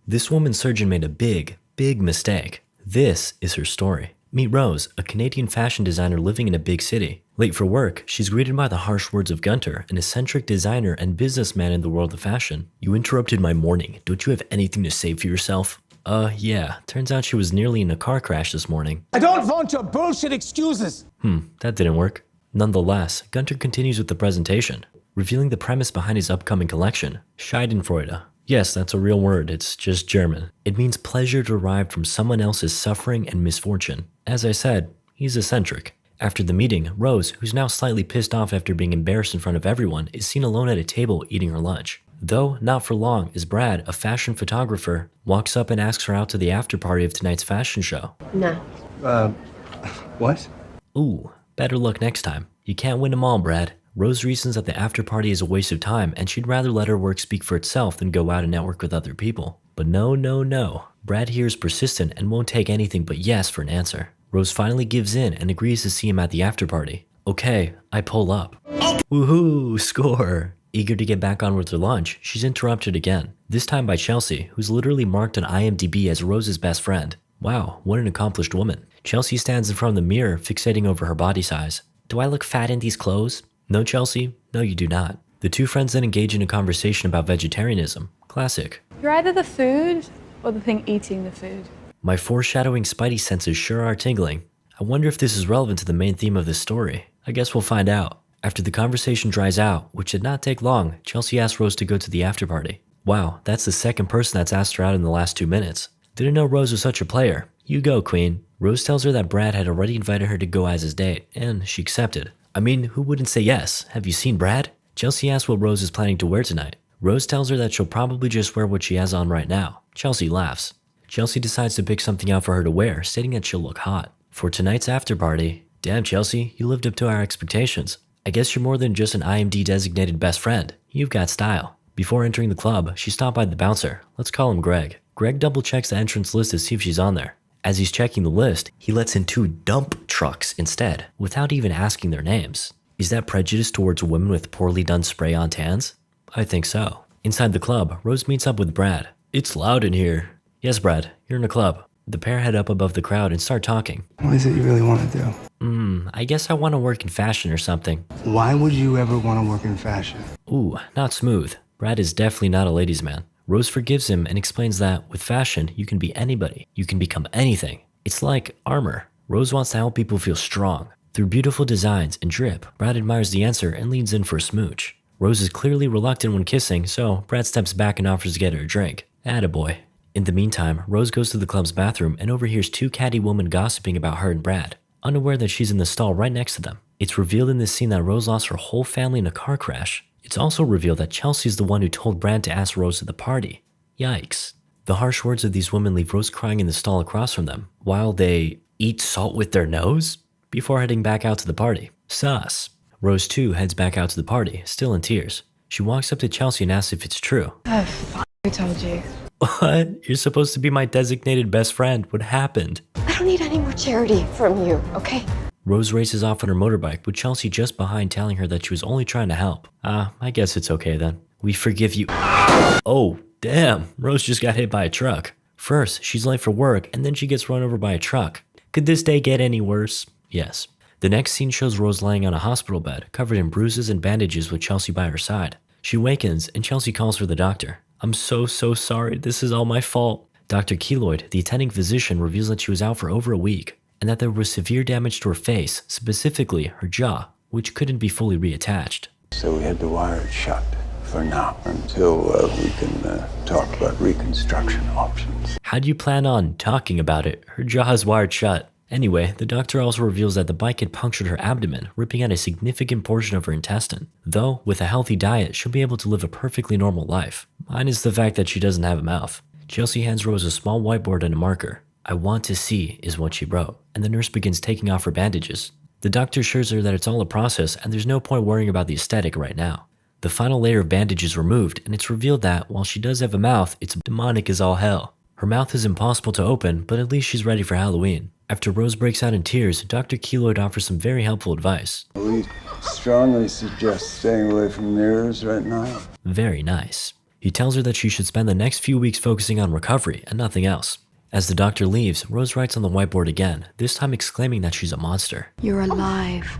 This woman surgeon made a big mistake. This is her story. Meet Rose, a Canadian fashion designer living in a big city. Late for work, she's greeted by the harsh words of Gunter, an eccentric designer and businessman in the world of fashion. You interrupted my morning. Don't you have anything to say for yourself? Yeah. Turns out she was nearly in a car crash this morning. I don't want your bullshit excuses. That didn't work. Nonetheless, Gunter continues with the presentation, revealing the premise behind his upcoming collection, Schadenfreude. Yes, that's a real word, it's just German. It means pleasure derived from someone else's suffering and misfortune. As I said, he's eccentric. After the meeting, Rose, who's now slightly pissed off after being embarrassed in front of everyone, is seen alone at a table eating her lunch. Though not for long, as Brad, a fashion photographer, walks up and asks her out to the after party of tonight's fashion show. No. What? Ooh, better luck next time. You can't win them all, Brad. Rose reasons that the after party is a waste of time and she'd rather let her work speak for itself than go out and network with other people. But no. Brad here is persistent and won't take anything but yes for an answer. Rose finally gives in and agrees to see him at the after party. Okay, I pull up. Woohoo, score! Eager to get back on with her lunch, she's interrupted again. This time by Chelsea, who's literally marked on IMDb as Rose's best friend. Wow, what an accomplished woman. Chelsea stands in front of the mirror, fixating over her body size. Do I look fat in these clothes? No, Chelsea. No, you do not. The two friends then engage in a conversation about vegetarianism. Classic. You're either the food or the thing eating the food. My foreshadowing spidey senses sure are tingling. I wonder if this is relevant to the main theme of this story. I guess we'll find out. After the conversation dries out, which did not take long, Chelsea asks Rose to go to the after party. Wow, that's the second person that's asked her out in the last 2 minutes. Didn't know Rose was such a player. You go, queen. Rose tells her that Brad had already invited her to go as his date, and she accepted. I mean, who wouldn't say yes? Have you seen Brad? Chelsea asks what Rose is planning to wear tonight. Rose tells her that she'll probably just wear what she has on right now. Chelsea laughs. Chelsea decides to pick something out for her to wear, stating that she'll look hot. For tonight's after party, damn Chelsea, you lived up to our expectations. I guess you're more than just an IMD designated best friend. You've got style. Before entering the club, she stopped by the bouncer. Let's call him Greg. Greg double checks the entrance list to see if she's on there. As he's checking the list, he lets in 2 dump trucks instead, without even asking their names. Is that prejudice towards women with poorly done spray-on tans? I think so. Inside the club, Rose meets up with Brad. It's loud in here. Yes, Brad, you're in a club. The pair head up above the crowd and start talking. What is it you really want to do? I guess I want to work in fashion or something. Why would you ever want to work in fashion? Ooh, not smooth. Brad is definitely not a ladies' man. Rose forgives him and explains that with fashion, you can be anybody. You can become anything. It's like armor. Rose wants to help people feel strong. Through beautiful designs and drip, Brad admires the answer and leans in for a smooch. Rose is clearly reluctant when kissing, so Brad steps back and offers to get her a drink. Attaboy. In the meantime, Rose goes to the club's bathroom and overhears 2 catty women gossiping about her and Brad, unaware that she's in the stall right next to them. It's revealed in this scene that Rose lost her whole family in a car crash. It's also revealed that Chelsea's the one who told Brad to ask Rose to the party. Yikes. The harsh words of these women leave Rose crying in the stall across from them, while they eat salt with their nose before heading back out to the party. Sus. Rose too heads back out to the party, still in tears. She walks up to Chelsea and asks if it's true. Oh, I told you. What? You're supposed to be my designated best friend. What happened? I don't need any more charity from you, okay? Rose races off on her motorbike, with Chelsea just behind telling her that she was only trying to help. I guess it's okay then. We forgive you. Oh, damn. Rose just got hit by a truck. First, she's late for work, and then she gets run over by a truck. Could this day get any worse? Yes. The next scene shows Rose lying on a hospital bed, covered in bruises and bandages with Chelsea by her side. She wakens, and Chelsea calls for the doctor. I'm so sorry. This is all my fault. Dr. Keloid, the attending physician, reveals that she was out for over a week, and that there was severe damage to her face, specifically her jaw, which couldn't be fully reattached. So we had to wire it shut for now until we can talk about reconstruction options. How do you plan on talking about it? Her jaw is wired shut. Anyway, the doctor also reveals that the bike had punctured her abdomen, ripping out a significant portion of her intestine. Though, with a healthy diet, she'll be able to live a perfectly normal life. Minus the fact that she doesn't have a mouth. Chelsea hands Rose a small whiteboard and a marker. I want to see is what she wrote, and the nurse begins taking off her bandages. The doctor assures her that it's all a process and there's no point worrying about the aesthetic right now. The final layer of bandage is removed, and it's revealed that, while she does have a mouth, it's demonic as all hell. Her mouth is impossible to open, but at least she's ready for Halloween. After Rose breaks out in tears, Dr. Keloid offers some very helpful advice. We strongly suggest staying away from mirrors right now. Very nice. He tells her that she should spend the next few weeks focusing on recovery and nothing else. As the doctor leaves, Rose writes on the whiteboard again, this time exclaiming that she's a monster. You're alive,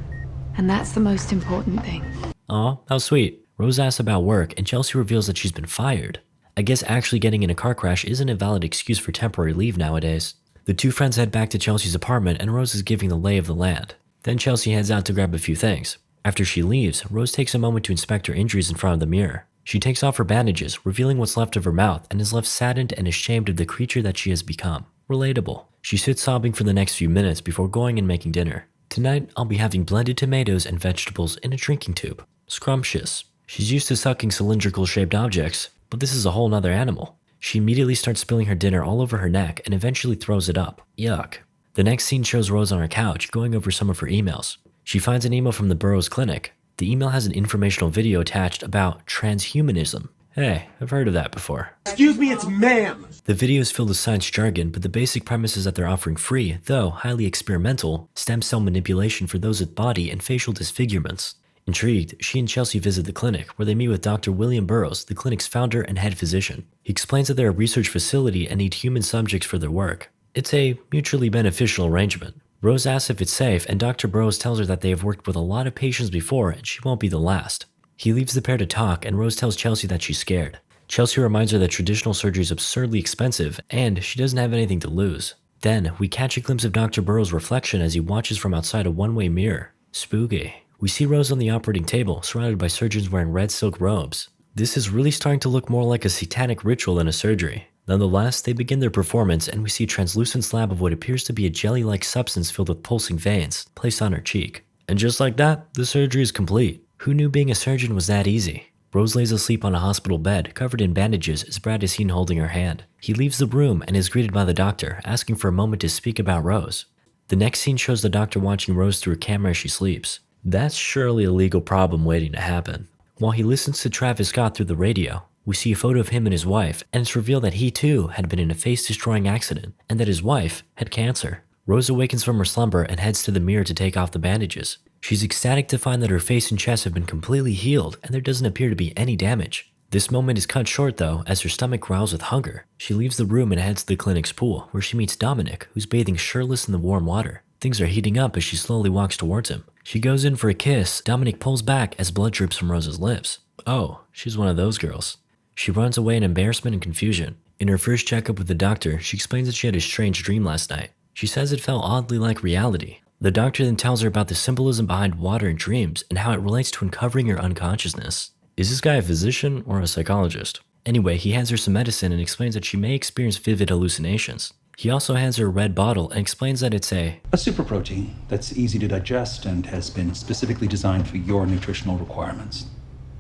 and that's the most important thing. Aw, how sweet. Rose asks about work, and Chelsea reveals that she's been fired. I guess actually getting in a car crash isn't a valid excuse for temporary leave nowadays. The two friends head back to Chelsea's apartment, and Rose is giving the lay of the land. Then Chelsea heads out to grab a few things. After she leaves, Rose takes a moment to inspect her injuries in front of the mirror. She takes off her bandages, revealing what's left of her mouth, and is left saddened and ashamed of the creature that she has become. Relatable. She sits sobbing for the next few minutes before going and making dinner. Tonight, I'll be having blended tomatoes and vegetables in a drinking tube. Scrumptious. She's used to sucking cylindrical-shaped objects, but this is a whole nother animal. She immediately starts spilling her dinner all over her neck and eventually throws it up. Yuck. The next scene shows Rose on her couch going over some of her emails. She finds an email from the Burroughs Clinic. The email has an informational video attached about transhumanism. Hey, I've heard of that before. Excuse me, it's ma'am. The video is filled with science jargon, but the basic premise is that they're offering free, though highly experimental, stem cell manipulation for those with body and facial disfigurements. Intrigued, she and Chelsea visit the clinic, where they meet with Dr. William Burroughs, the clinic's founder and head physician. He explains that they're a research facility and need human subjects for their work. It's a mutually beneficial arrangement. Rose asks if it's safe, and Dr. Burroughs tells her that they have worked with a lot of patients before and she won't be the last. He leaves the pair to talk, and Rose tells Chelsea that she's scared. Chelsea reminds her that traditional surgery is absurdly expensive, and she doesn't have anything to lose. Then, we catch a glimpse of Dr. Burroughs' reflection as he watches from outside a one-way mirror. Spooky. We see Rose on the operating table, surrounded by surgeons wearing red silk robes. This is really starting to look more like a satanic ritual than a surgery. Nonetheless, they begin their performance, and we see a translucent slab of what appears to be a jelly-like substance filled with pulsing veins, placed on her cheek. And just like that, the surgery is complete. Who knew being a surgeon was that easy? Rose lays asleep on a hospital bed, covered in bandages, as Brad is seen holding her hand. He leaves the room and is greeted by the doctor, asking for a moment to speak about Rose. The next scene shows the doctor watching Rose through a camera as she sleeps. That's surely a legal problem waiting to happen. While he listens to Travis Scott through the radio, we see a photo of him and his wife, and it's revealed that he too had been in a face-destroying accident, and that his wife had cancer. Rose awakens from her slumber and heads to the mirror to take off the bandages. She's ecstatic to find that her face and chest have been completely healed, and there doesn't appear to be any damage. This moment is cut short though, as her stomach growls with hunger. She leaves the room and heads to the clinic's pool, where she meets Dominic, who's bathing shirtless in the warm water. Things are heating up as she slowly walks towards him. She goes in for a kiss. Dominic pulls back as blood drips from Rose's lips. Oh, she's one of those girls. She runs away in embarrassment and confusion. In her first checkup with the doctor, she explains that she had a strange dream last night. She says it felt oddly like reality. The doctor then tells her about the symbolism behind water and dreams and how it relates to uncovering your unconsciousness. Is this guy a physician or a psychologist? Anyway, he hands her some medicine and explains that she may experience vivid hallucinations. He also hands her a red bottle and explains that it's a super protein that's easy to digest and has been specifically designed for your nutritional requirements.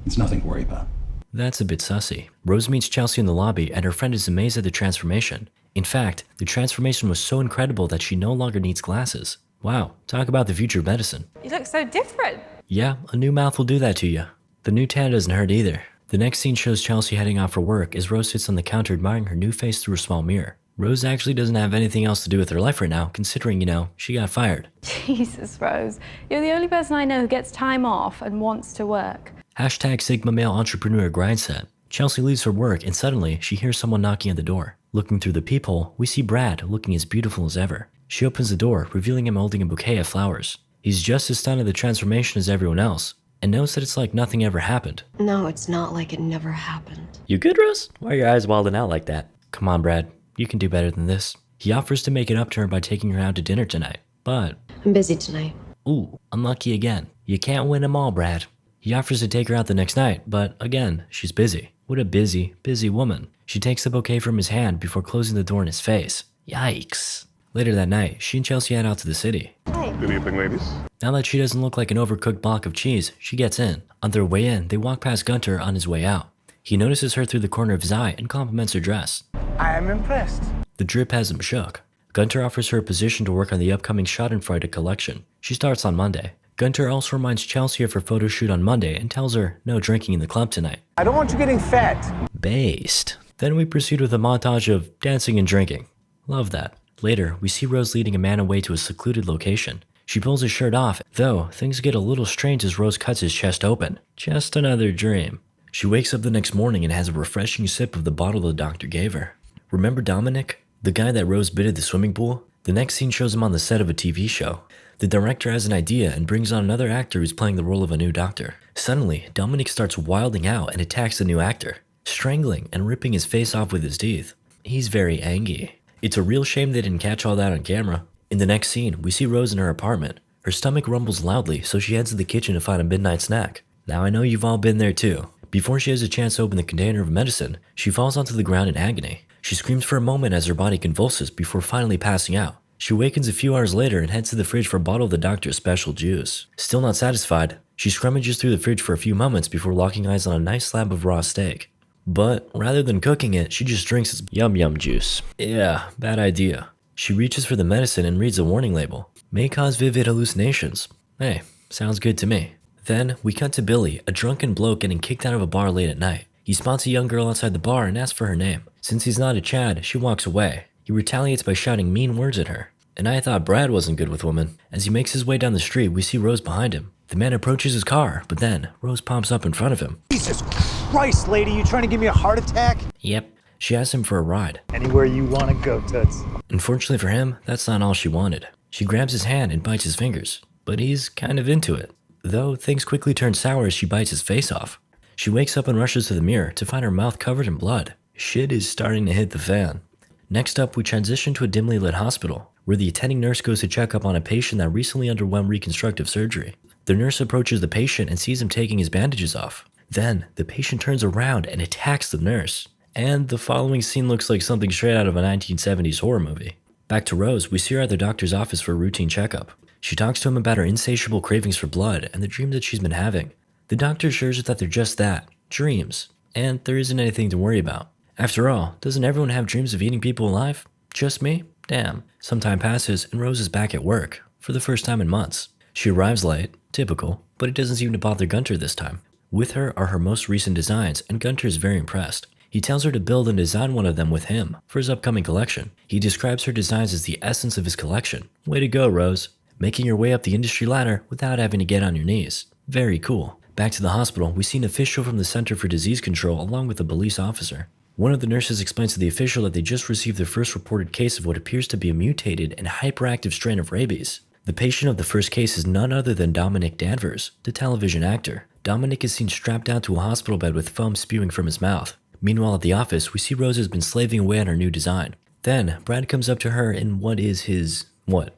It's nothing to worry about. That's a bit sussy. Rose meets Chelsea in the lobby, and her friend is amazed at the transformation. In fact, the transformation was so incredible that she no longer needs glasses. Wow, talk about the future of medicine. You look so different. Yeah, a new mouth will do that to you. The new tan doesn't hurt either. The next scene shows Chelsea heading out for work as Rose sits on the counter admiring her new face through a small mirror. Rose actually doesn't have anything else to do with her life right now, considering, she got fired. Jesus, Rose. You're the only person I know who gets time off and wants to work. Hashtag Sigma Male Entrepreneur Grindset. Chelsea leaves for work and suddenly she hears someone knocking at the door. Looking through the peephole, we see Brad looking as beautiful as ever. She opens the door, revealing him holding a bouquet of flowers. He's just as stunned at the transformation as everyone else, and knows that it's like nothing ever happened. No, it's not like it never happened. You good, Rose? Why are your eyes wilding out like that? Come on, Brad. You can do better than this. He offers to make it up to her by taking her out to dinner tonight, but... I'm busy tonight. Ooh, unlucky again. You can't win them all, Brad. He offers to take her out the next night, but again, she's busy. What a busy, busy woman. She takes the bouquet from his hand before closing the door in his face. Yikes. Later that night, she and Chelsea head out to the city. Good evening, ladies. Now that she doesn't look like an overcooked block of cheese, she gets in. On their way in, they walk past Gunter on his way out. He notices her through the corner of his eye and compliments her dress. I am impressed. The drip has him shook. Gunter offers her a position to work on the upcoming Schadenfreude collection. She starts on Monday. Gunter also reminds Chelsea of her photo shoot on Monday and tells her no drinking in the club tonight. I don't want you getting fat. Based. Then we proceed with a montage of dancing and drinking. Love that. Later, we see Rose leading a man away to a secluded location. She pulls his shirt off, though things get a little strange as Rose cuts his chest open. Just another dream. She wakes up the next morning and has a refreshing sip of the bottle the doctor gave her. Remember Dominic? The guy that Rose bit at the swimming pool? The next scene shows him on the set of a TV show. The director has an idea and brings on another actor who's playing the role of a new doctor. Suddenly, Dominic starts wilding out and attacks the new actor, strangling and ripping his face off with his teeth. He's very angry. It's a real shame they didn't catch all that on camera. In the next scene, we see Rose in her apartment. Her stomach rumbles loudly, so she heads to the kitchen to find a midnight snack. Now I know you've all been there too. Before she has a chance to open the container of medicine, she falls onto the ground in agony. She screams for a moment as her body convulses before finally passing out. She awakens a few hours later and heads to the fridge for a bottle of the doctor's special juice. Still not satisfied, she scrummages through the fridge for a few moments before locking eyes on a nice slab of raw steak. But rather than cooking it, she just drinks its yum juice. Yeah, bad idea. She reaches for the medicine and reads the warning label. May cause vivid hallucinations. Hey, sounds good to me. Then, we cut to Billy, a drunken bloke getting kicked out of a bar late at night. He spots a young girl outside the bar and asks for her name. Since he's not a Chad, she walks away. He retaliates by shouting mean words at her. And I thought Brad wasn't good with women. As he makes his way down the street, we see Rose behind him. The man approaches his car, but then Rose pops up in front of him. Jesus Christ, lady, you trying to give me a heart attack? Yep. She asks him for a ride. Anywhere you want to go, Toots. Unfortunately for him, that's not all she wanted. She grabs his hand and bites his fingers, but he's kind of into it. Though things quickly turn sour as she bites his face off. She wakes up and rushes to the mirror to find her mouth covered in blood. Shit is starting to hit the fan. Next up, we transition to a dimly lit hospital, where the attending nurse goes to check up on a patient that recently underwent reconstructive surgery. The nurse approaches the patient and sees him taking his bandages off. Then, the patient turns around and attacks the nurse. And the following scene looks like something straight out of a 1970s horror movie. Back to Rose, we see her at the doctor's office for a routine checkup. She talks to him about her insatiable cravings for blood and the dreams that she's been having. The doctor assures her that they're just that, dreams, and there isn't anything to worry about. After all, doesn't everyone have dreams of eating people alive? Just me? Damn. Some time passes and Rose is back at work, for the first time in months. She arrives late, typical, but it doesn't seem to bother Gunter this time. With her are her most recent designs, and Gunter is very impressed. He tells her to build and design one of them with him for his upcoming collection. He describes her designs as the essence of his collection. Way to go, Rose. Making your way up the industry ladder without having to get on your knees. Very cool. Back to the hospital, we see an official from the Center for Disease Control along with a police officer. One of the nurses explains to the official that they just received their first reported case of what appears to be a mutated and hyperactive strain of rabies. The patient of the first case is none other than Dominic Danvers, the television actor. Dominic is seen strapped down to a hospital bed with foam spewing from his mouth. Meanwhile, at the office, we see Rose has been slaving away on her new design. Then, Brad comes up to her in what is his,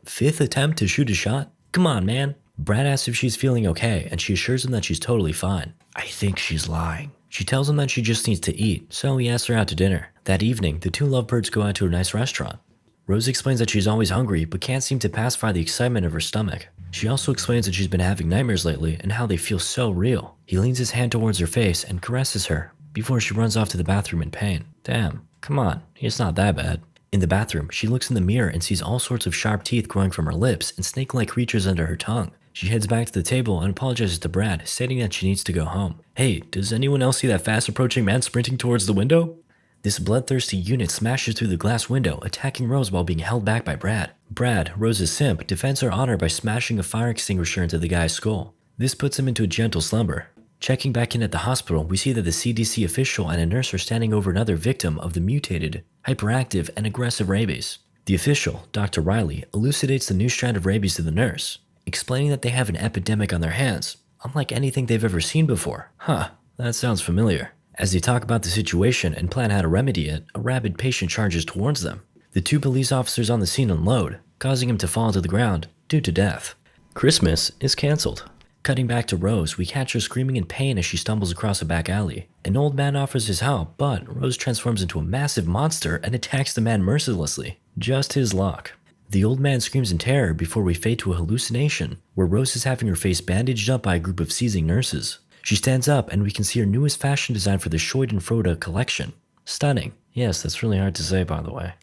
fifth attempt to shoot a shot? Come on, man. Brad asks if she's feeling okay, and she assures him that she's totally fine. I think she's lying. She tells him that she just needs to eat, so he asks her out to dinner. That evening, the two lovebirds go out to a nice restaurant. Rose explains that she's always hungry, but can't seem to pacify the excitement of her stomach. She also explains that she's been having nightmares lately and how they feel so real. He leans his hand towards her face and caresses her, before she runs off to the bathroom in pain. Damn, come on, it's not that bad. In the bathroom, she looks in the mirror and sees all sorts of sharp teeth growing from her lips and snake-like creatures under her tongue. She heads back to the table and apologizes to Brad, stating that she needs to go home. Hey, does anyone else see that fast-approaching man sprinting towards the window? This bloodthirsty unit smashes through the glass window, attacking Rose while being held back by Brad. Brad, Rose's simp, defends her honor by smashing a fire extinguisher into the guy's skull. This puts him into a gentle slumber. Checking back in at the hospital, we see that the CDC official and a nurse are standing over another victim of the mutated, hyperactive, and aggressive rabies. The official, Dr. Riley, elucidates the new strand of rabies to the nurse, explaining that they have an epidemic on their hands, unlike anything they've ever seen before. Huh, that sounds familiar. As they talk about the situation and plan how to remedy it, a rabid patient charges towards them. The two police officers on the scene unload, causing him to fall to the ground due to death. Christmas is cancelled. Cutting back to Rose, we catch her screaming in pain as she stumbles across a back alley. An old man offers his help, but Rose transforms into a massive monster and attacks the man mercilessly. Just his luck. The old man screams in terror before we fade to a hallucination, where Rose is having her face bandaged up by a group of seizing nurses. She stands up and we can see her newest fashion design for the Schadenfreude collection. Stunning. Yes, that's really hard to say, by the way.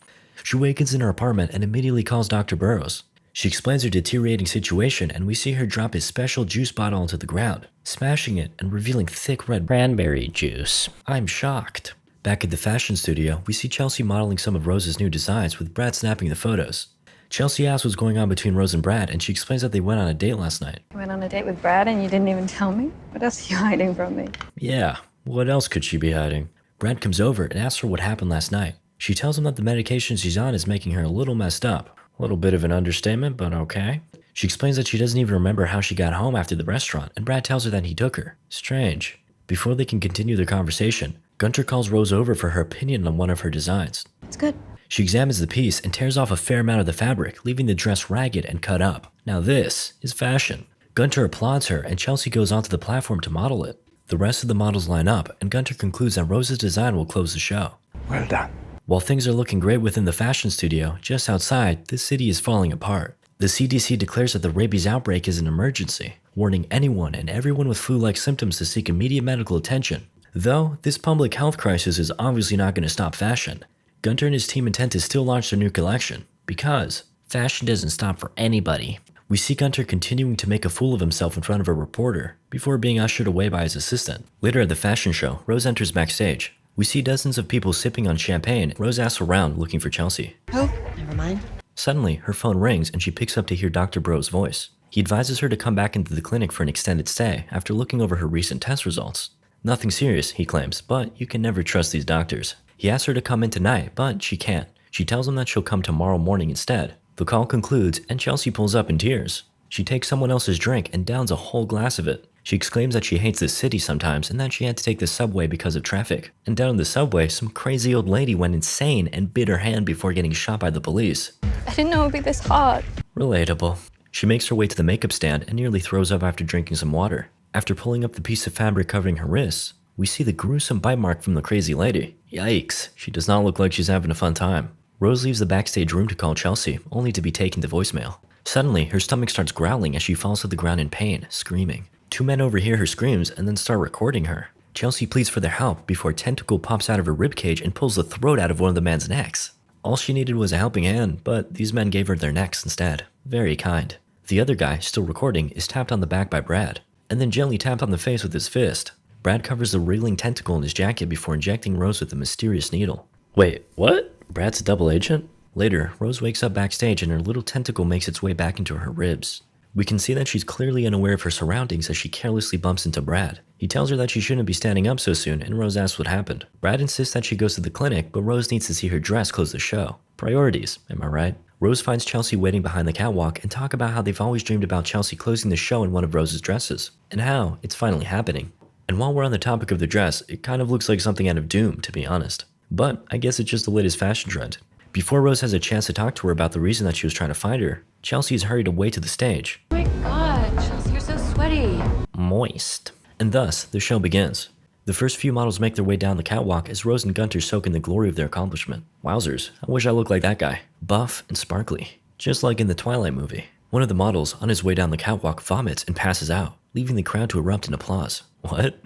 She awakens in her apartment and immediately calls Dr. Burroughs. She explains her deteriorating situation and we see her drop his special juice bottle onto the ground, smashing it and revealing thick red cranberry juice. I'm shocked. Back at the fashion studio, we see Chelsea modeling some of Rose's new designs with Brad snapping the photos. Chelsea asks what's going on between Rose and Brad, and she explains that they went on a date last night. You went on a date with Brad and you didn't even tell me? What else are you hiding from me? Yeah, What else could she be hiding? Brad comes over and asks her what happened last night. She tells him that the medication she's on is making her a little messed up. A little bit of an understatement, but okay. She explains that she doesn't even remember how she got home after the restaurant, and Brad tells her that he took her. Strange. Before they can continue their conversation, Gunter calls Rose over for her opinion on one of her designs. It's good. She examines the piece and tears off a fair amount of the fabric, leaving the dress ragged and cut up. Now this is fashion. Gunter applauds her, and Chelsea goes onto the platform to model it. The rest of the models line up, and Gunter concludes that Rose's design will close the show. Well done. While things are looking great within the fashion studio, just outside, the city is falling apart. The CDC declares that the rabies outbreak is an emergency, warning anyone and everyone with flu-like symptoms to seek immediate medical attention. Though, this public health crisis is obviously not going to stop fashion. Gunter and his team intend to still launch their new collection, because fashion doesn't stop for anybody. We see Gunter continuing to make a fool of himself in front of a reporter, before being ushered away by his assistant. Later at the fashion show, Rose enters backstage. We see dozens of people sipping on champagne. Rose asks around looking for Chelsea. Oh, never mind. Suddenly, her phone rings and she picks up to hear Dr. Bro's voice. He advises her to come back into the clinic for an extended stay after looking over her recent test results. Nothing serious, he claims, but you can never trust these doctors. He asks her to come in tonight, but she can't. She tells him that she'll come tomorrow morning instead. The call concludes and Chelsea pulls up in tears. She takes someone else's drink and downs a whole glass of it. She exclaims that she hates this city sometimes and that she had to take the subway because of traffic. And down in the subway, some crazy old lady went insane and bit her hand before getting shot by the police. I didn't know it would be this hard. Relatable. She makes her way to the makeup stand and nearly throws up after drinking some water. After pulling up the piece of fabric covering her wrists, we see the gruesome bite mark from the crazy lady. Yikes, she does not look like she's having a fun time. Rose leaves the backstage room to call Chelsea, only to be taken to voicemail. Suddenly, her stomach starts growling as she falls to the ground in pain, screaming. Two men overhear her screams and then start recording her. Chelsea pleads for their help before a tentacle pops out of her ribcage and pulls the throat out of one of the man's necks. All she needed was a helping hand, but these men gave her their necks instead. Very kind. The other guy, still recording, is tapped on the back by Brad, and then gently tapped on the face with his fist. Brad covers the wriggling tentacle in his jacket before injecting Rose with a mysterious needle. Wait, what? Brad's a double agent? Later, Rose wakes up backstage and her little tentacle makes its way back into her ribs. We can see that she's clearly unaware of her surroundings as she carelessly bumps into Brad. He tells her that she shouldn't be standing up so soon, and Rose asks what happened. Brad insists that she goes to the clinic, but Rose needs to see her dress close the show. Priorities, am I right? Rose finds Chelsea waiting behind the catwalk and talk about how they've always dreamed about Chelsea closing the show in one of Rose's dresses, and how it's finally happening. And while we're on the topic of the dress, it kind of looks like something out of Doom, to be honest. But I guess it's just the latest fashion trend. Before Rose has a chance to talk to her about the reason that she was trying to find her, Chelsea is hurried away to the stage. Oh my god, Chelsea, you're so sweaty. Moist. And thus, the show begins. The first few models make their way down the catwalk as Rose and Gunter soak in the glory of their accomplishment. Wowzers, I wish I looked like that guy. Buff and sparkly. Just like in the Twilight movie. One of the models, on his way down the catwalk, vomits and passes out, leaving the crowd to erupt in applause. What?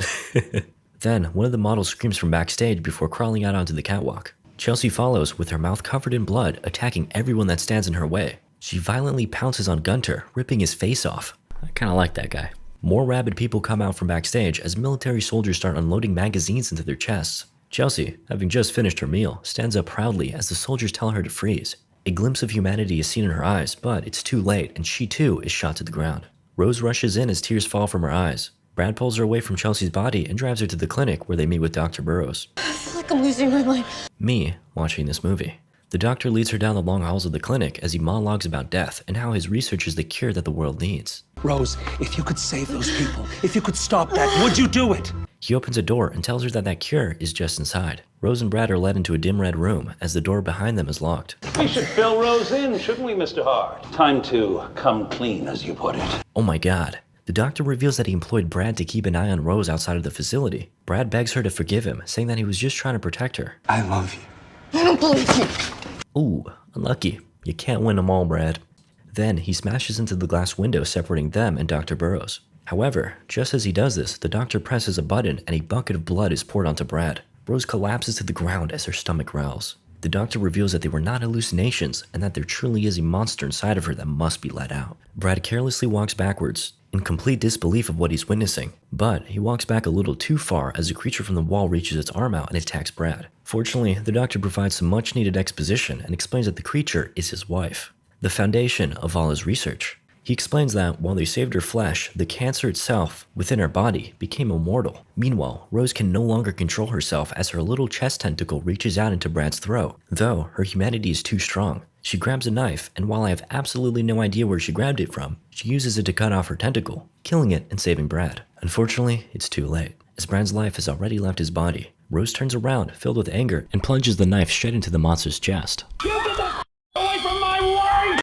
Then, one of the models screams from backstage before crawling out onto the catwalk. Chelsea follows, with her mouth covered in blood, attacking everyone that stands in her way. She violently pounces on Gunter, ripping his face off. I kinda like that guy. More rabid people come out from backstage as military soldiers start unloading magazines into their chests. Chelsea, having just finished her meal, stands up proudly as the soldiers tell her to freeze. A glimpse of humanity is seen in her eyes, but it's too late and she too is shot to the ground. Rose rushes in as tears fall from her eyes. Brad pulls her away from Chelsea's body and drives her to the clinic where they meet with Dr. Burrows. I feel like I'm losing my mind. Me watching this movie. The doctor leads her down the long halls of the clinic as he monologues about death and how his research is the cure that the world needs. Rose, if you could save those people, if you could stop that, would you do it? He opens a door and tells her that that cure is just inside. Rose and Brad are led into a dim red room as the door behind them is locked. We should fill Rose in, shouldn't we, Mr. Hart? Time to come clean, as you put it. Oh my god. The doctor reveals that he employed Brad to keep an eye on Rose outside of the facility. Brad begs her to forgive him, saying that he was just trying to protect her. I love you. I don't believe you. Ooh, unlucky. You can't win them all, Brad. Then he smashes into the glass window separating them and Dr. Burrows. However, just as he does this, the doctor presses a button and a bucket of blood is poured onto Brad. Rose collapses to the ground as her stomach growls. The doctor reveals that they were not hallucinations and that there truly is a monster inside of her that must be let out. Brad carelessly walks backwards, in complete disbelief of what he's witnessing, but he walks back a little too far as a creature from the wall reaches its arm out and attacks Brad. Fortunately, the doctor provides some much needed exposition and explains that the creature is his wife, the foundation of all his research. He explains that while they saved her flesh, the cancer itself within her body became immortal. Meanwhile, Rose can no longer control herself as her little chest tentacle reaches out into Brad's throat, though her humanity is too strong. She grabs a knife, and while I have absolutely no idea where she grabbed it from, she uses it to cut off her tentacle, killing it and saving Brad. Unfortunately, it's too late, as Brad's life has already left his body. Rose turns around, filled with anger, and plunges the knife straight into the monster's chest.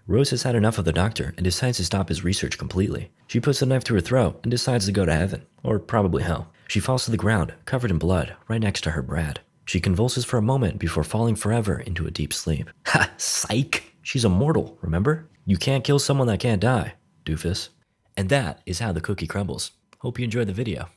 Rose has had enough of the doctor and decides to stop his research completely. She puts the knife to her throat and decides to go to heaven, or probably hell. She falls to the ground, covered in blood, right next to her Brad. She convulses for a moment before falling forever into a deep sleep. Ha! Psych! She's immortal, remember? You can't kill someone that can't die, doofus. And that is how the cookie crumbles. Hope you enjoyed the video.